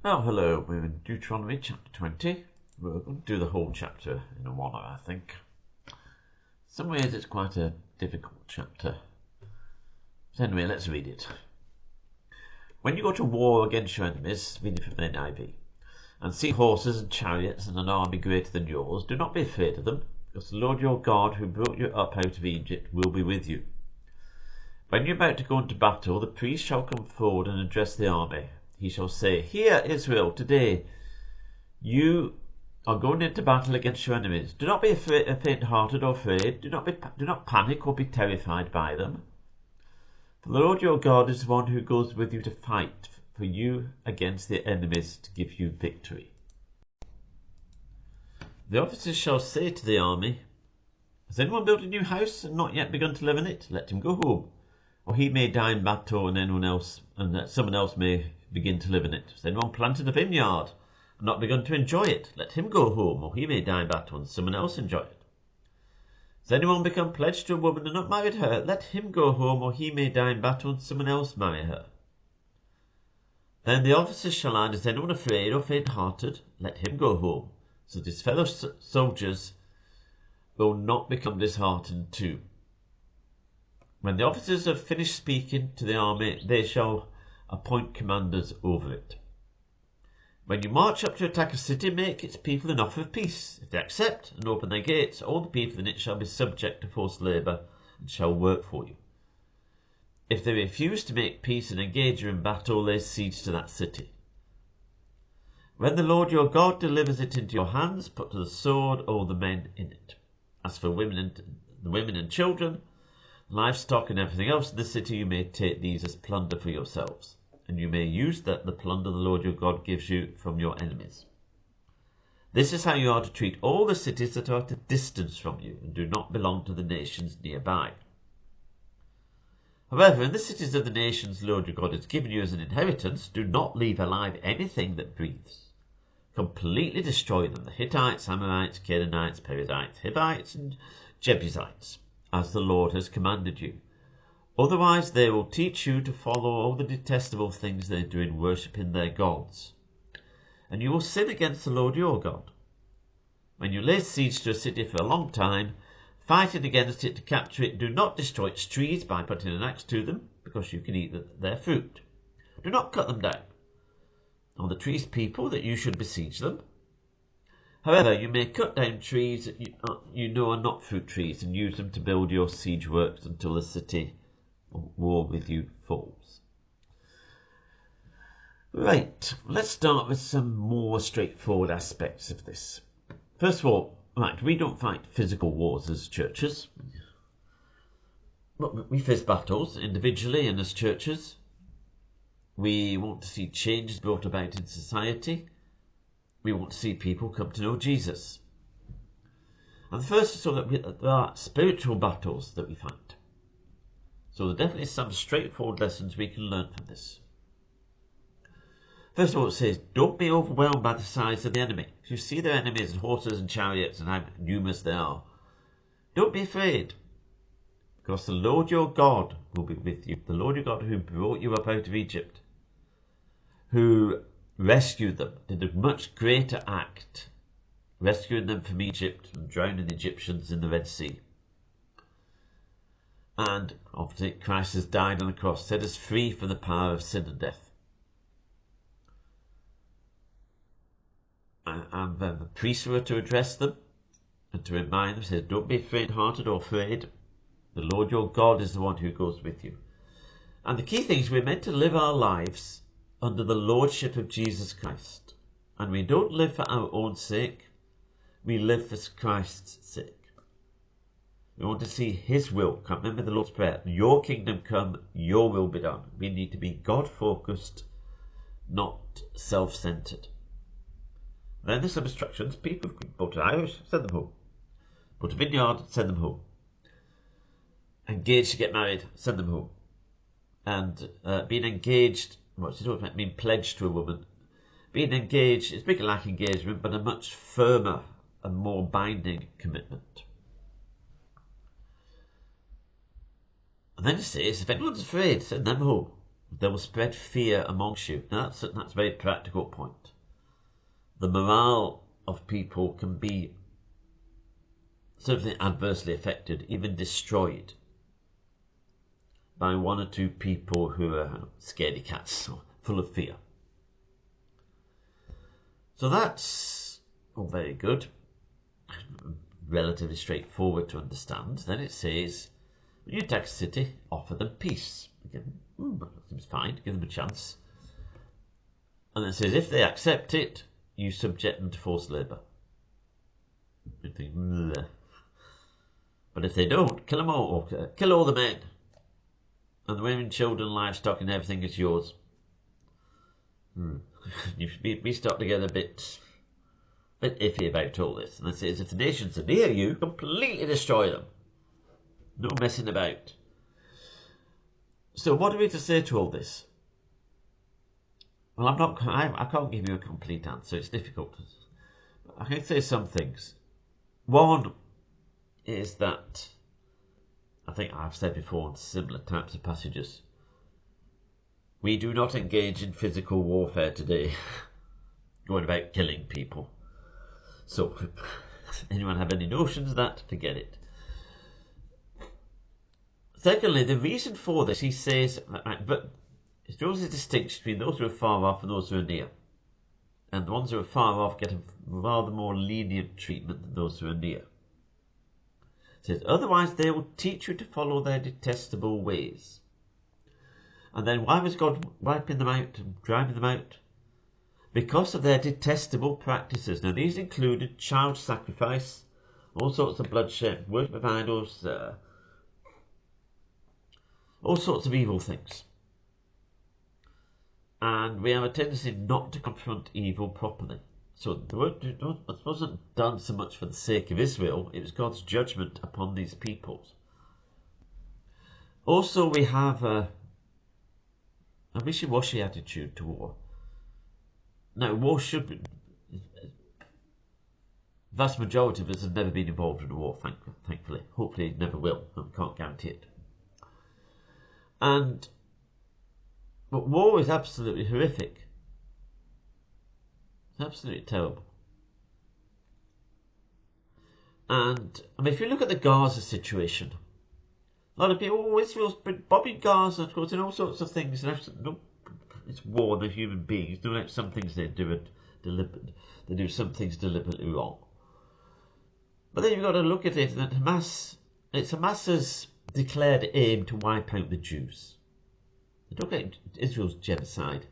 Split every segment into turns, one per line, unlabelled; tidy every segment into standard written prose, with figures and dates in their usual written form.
Oh, hello, we're in Deuteronomy chapter 20. We're going to do the whole chapter in a 1 hour, I think. In some ways it's quite a difficult chapter. So anyway, let's read it. When you go to war against your enemies, reading from the NIV, and see horses and chariots and an army greater than yours, do not be afraid of them, because the Lord your God, who brought you up out of Egypt, will be with you. When you're about to go into battle, the priest shall come forward and address the army. He shall say, "Hear, Israel, today you are going into battle against your enemies. Do not be faint-hearted or afraid. Do not panic or be terrified by them. For the Lord your God is the one who goes with you to fight for you against the enemies to give you victory." The officers shall say to the army, "Has anyone built a new house and not yet begun to live in it? Let him go home, or he may die in battle and someone else may begin to live in it. Has anyone planted a vineyard and not begun to enjoy it? Let him go home, or he may die in battle and someone else enjoy it. Has anyone become pledged to a woman and not married her? Let him go home, or he may die in battle and someone else marry her." Then the officers shall add, "Is anyone afraid or faint-hearted? Let him go home, so that his fellow soldiers will not become disheartened too." When the officers have finished speaking to the army, they shall appoint commanders over it. When you march up to attack a city, make its people an offer of peace. If they accept and open their gates, all the people in it shall be subject to forced labour and shall work for you. If they refuse to make peace and engage you in battle, lay siege to that city. When the Lord your God delivers it into your hands, put to the sword all the men in it. As for the women and children, livestock and everything else in the city, you may take these as plunder for yourselves, and you may use the plunder the Lord your God gives you from your enemies. This is how you are to treat all the cities that are at a distance from you and do not belong to the nations nearby. However, in the cities of the nations the Lord your God has given you as an inheritance, do not leave alive anything that breathes. Completely destroy them, the Hittites, Amorites, Canaanites, Perizzites, Hivites, and Jebusites, as the Lord has commanded you. Otherwise they will teach you to follow all the detestable things they do in worshipping their gods, and you will sin against the Lord your God. When you lay siege to a city for a long time, fighting against it to capture it, do not destroy its trees by putting an axe to them, because you can eat their fruit. Do not cut them down. Are the trees people that you should besiege them? However, you may cut down trees that you know are not fruit trees and use them to build your siege works until the city of war with you falls. Right, let's start with some more straightforward aspects of this. First of all, we don't fight physical wars as churches. We face battles individually and as churches. We want to see changes brought about in society. We want to see people come to know Jesus. And the first is so that there are spiritual battles that we fight. So there are definitely some straightforward lessons we can learn from this. First of all, it says, don't be overwhelmed by the size of the enemy. If you see their enemies and horses and chariots and how numerous they are, don't be afraid, because the Lord your God will be with you. The Lord your God who brought you up out of Egypt, who rescued them, did a much greater act, rescuing them from Egypt and drowning the Egyptians in the Red Sea. And obviously Christ has died on the cross, set us free from the power of sin and death. And then the priests were to address them and to remind them, says, don't be faint-hearted or afraid. The Lord your God is the one who goes with you. And the key thing is we're meant to live our lives under the lordship of Jesus Christ. And we don't live for our own sake, we live for Christ's sake. We want to see his will come. Remember the Lord's Prayer, your kingdom come, your will be done. We need to be God-focused, not self-centered. Then there's some instructions. People who've bought an house, send them home. Bought a vineyard, send them home. Engaged to get married, send them home. And being engaged, what's it talking about? Being pledged to a woman. Being engaged is big like engagement, but a much firmer and more binding commitment. And then it says, if anyone's afraid, send them home. They will spread fear amongst you. Now that's a very practical point. The morale of people can be certainly adversely affected, even destroyed, by one or two people who are scaredy cats, full of fear. So that's all very good, relatively straightforward to understand. Then it says, when you attack a city, offer them peace. Again, that seems fine, give them a chance. And then it says, if they accept it, you subject them to forced labour. You think, bleh. But if they don't, kill them all, or kill all the men. And the women, children, livestock and everything is yours. You should be stuck together a bit iffy about all this. And it says, if the nations are near you, completely destroy them. No messing about. So what are we to say to all this? Well, I can't give you a complete answer. It's difficult. I can say some things. One is that, I think I've said before in similar types of passages, we do not engage in physical warfare today, going about killing people. So, anyone have any notions of that? Forget it. Secondly, the reason for this, he says, but it draws a distinction between those who are far off and those who are near. And the ones who are far off get a rather more lenient treatment than those who are near. It says, otherwise they will teach you to follow their detestable ways. And then why was God wiping them out and driving them out? Because of their detestable practices. Now these included child sacrifice, all sorts of bloodshed, worship of idols, all sorts of evil things. And we have a tendency not to confront evil properly. So it wasn't done so much for the sake of Israel, it was God's judgment upon these peoples. Also we have a wishy-washy attitude to war. Now war should be... The vast majority of us have never been involved in a war, thankfully. Hopefully never will, and can't guarantee it. But war is absolutely horrific. It's absolutely terrible. And I mean, if you look at the Gaza situation, a lot of people, Israel's bombing Gaza, of course, and all sorts of things. It's war, they're human beings. Some things they do deliberate. They do some things deliberately wrong. But then you've got to look at it that it's Hamas's declared aim to wipe out the Jews. They don't get Israel's genocide.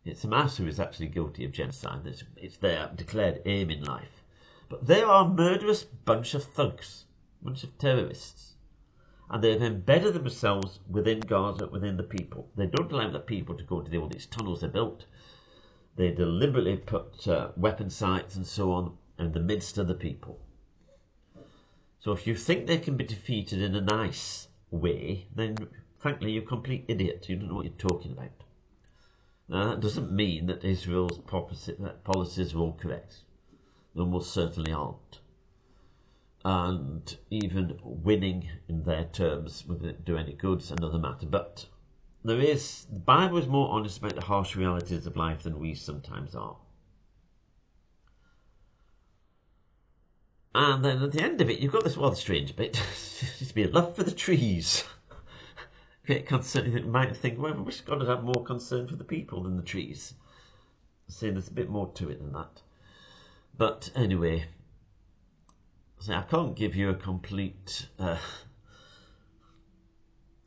It's Hamas who is actually guilty of genocide. It's their declared aim in life. But they are a murderous bunch of thugs, bunch of terrorists. And they have embedded themselves within Gaza, within the people. They don't allow the people to go to all these tunnels they built. They deliberately put weapon sites and so on in the midst of the people. So if you think they can be defeated in a nice way, then frankly you're a complete idiot. You don't know what you're talking about. Now that doesn't mean that Israel's policies are all correct. They almost certainly aren't. And even winning in their terms wouldn't do any good, is another matter. But the Bible is more honest about the harsh realities of life than we sometimes are. And then at the end of it, you've got this rather strange bit. It's to be a love for the trees. Great concern. You might think, well, I wish God would have more concern for the people than the trees. Saying there's a bit more to it than that. But anyway, I can't give you a complete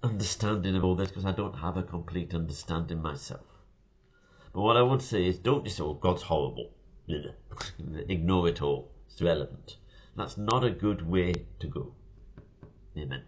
understanding of all this because I don't have a complete understanding myself. But what I would say is don't just say, oh, God's horrible. Ignore it all. It's irrelevant. That's not a good way to go. Amen.